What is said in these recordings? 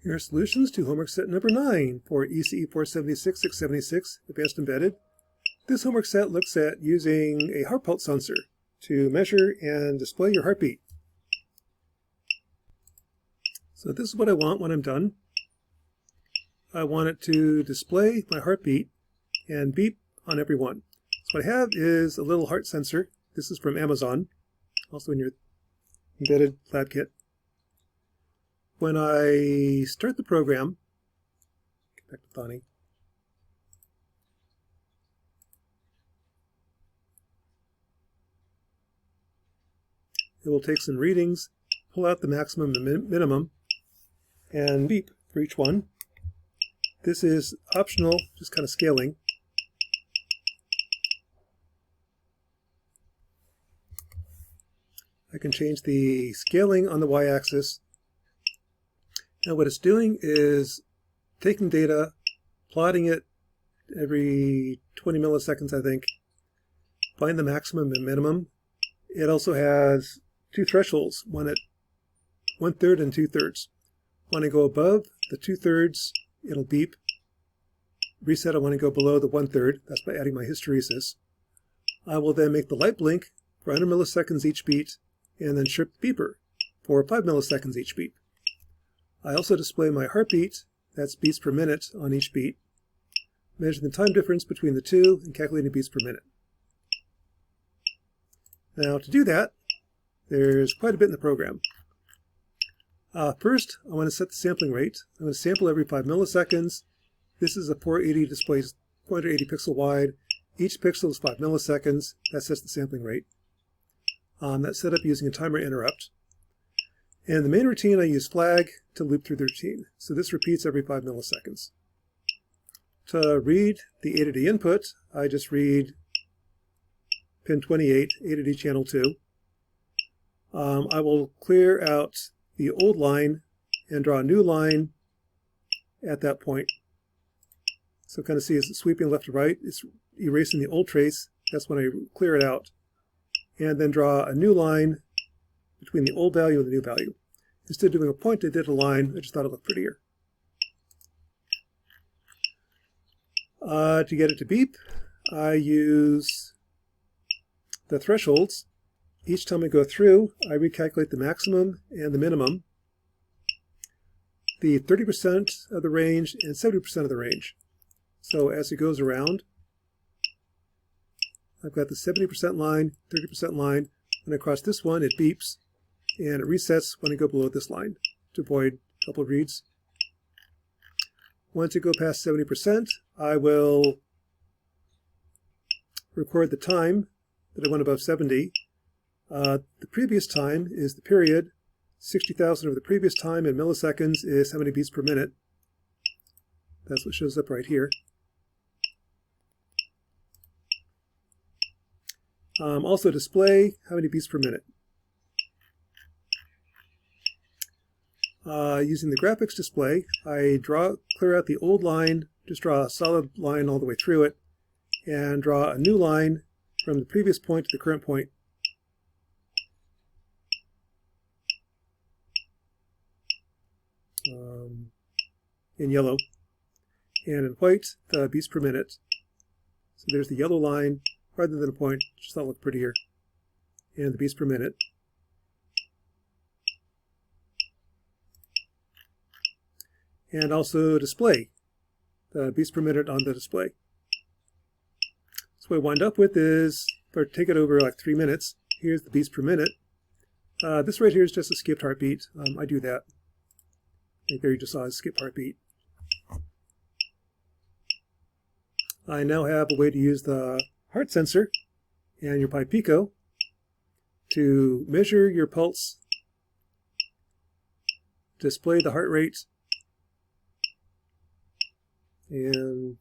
Here are solutions to homework set number 9 for ECE 476-676 Advanced Embedded. This homework set looks at using a heart pulse sensor to measure and display your heartbeat. So this is what I want when I'm done. I want it to display my heartbeat and beep on every one. So what I have is a little heart sensor. This is from Amazon, also in your embedded lab kit. When I start the program, get back to Thani, it will take some readings, pull out the maximum and minimum, and beep for each one. This is optional, just kind of scaling. I can change the scaling on the y-axis. Now what it's doing is taking data, plotting it every 20 milliseconds, I think, find the maximum and minimum. It also has two thresholds, one at 1/3 and 2/3. When I go above the 2/3, it'll beep. Reset, I want to go below the 1/3. That's by adding my hysteresis. I will then make the light blink for 100 milliseconds each beat, and then strip the beeper for 5 milliseconds each beat. I also display my heartbeat, that's beats per minute on each beat, measure the time difference between the two, and calculating beats per minute. Now to do that, there's quite a bit in the program. First, I want to set the sampling rate. I'm going to sample every 5 milliseconds. This is a 480 display, 480 pixel wide. Each pixel is 5 milliseconds. That sets the sampling rate. That's set up using a timer interrupt. And the main routine, I use flag to loop through the routine. So this repeats every 5 milliseconds. To read the A to D input, I just read pin 28, A to D channel 2. I will clear out the old line and draw a new line at that point. So kind of see as it's sweeping left to right, it's erasing the old trace. That's when I clear it out. And then draw a new line between the old value and the new value. Instead of doing a point, I did a line. I just thought it looked prettier. To get it to beep, I use the thresholds. Each time I go through, I recalculate the maximum and the minimum, the 30% of the range and 70% of the range. So as it goes around, I've got the 70% line, 30% line. When I cross this one, it beeps, and it resets when I go below this line to avoid double reads. Once I go past 70%, I will record the time that I went above 70. The previous time is the period. 60,000 of the previous time in milliseconds is how many beats per minute. That's what shows up right here. Also display how many beats per minute. Using the graphics display, I clear out the old line, just draw a solid line all the way through it, and draw a new line from the previous point to the current point. In yellow, and in white, the beats per minute. So there's the yellow line, rather than a point, just thought it looked prettier, and the beats per minute. And also display the beats per minute on the display. So what I wind up with is, if I take it over like 3 minutes, here's the beats per minute. This right here is just a skipped heartbeat. I do that. I think there you just saw a skip heartbeat. I now have a way to use the heart sensor and your Pi Pico to measure your pulse, display the heart rate, and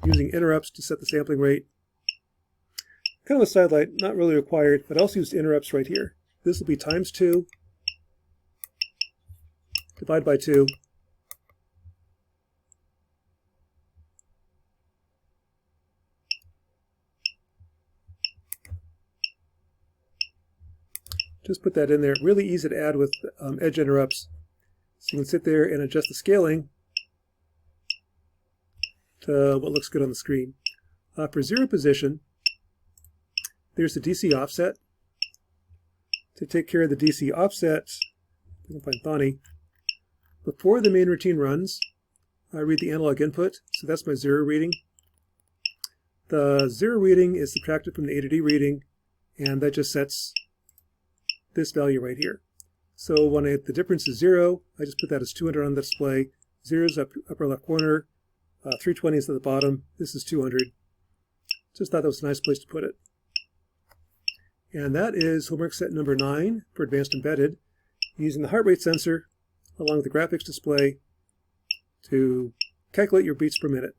using interrupts to set the sampling rate. Kind of a sidelight, not really required, but I also used interrupts right here. This will be times 2, divide by 2. Just put that in there. Really easy to add with edge interrupts. So you can sit there and adjust the scaling to what looks good on the screen. For 0 position, there's the DC offset. To take care of the DC offset, I can find Thani. Before the main routine runs, I read the analog input, so that's my 0 reading. The 0 reading is subtracted from the A to D reading, and that just sets this value right here. So when the difference is 0, I just put that as 200 on the display. 0 is upper left corner, 320 is at the bottom. This is 200. Just thought that was a nice place to put it. And that is homework set number 9 for Advanced Embedded, using the heart rate sensor along with the graphics display to calculate your beats per minute.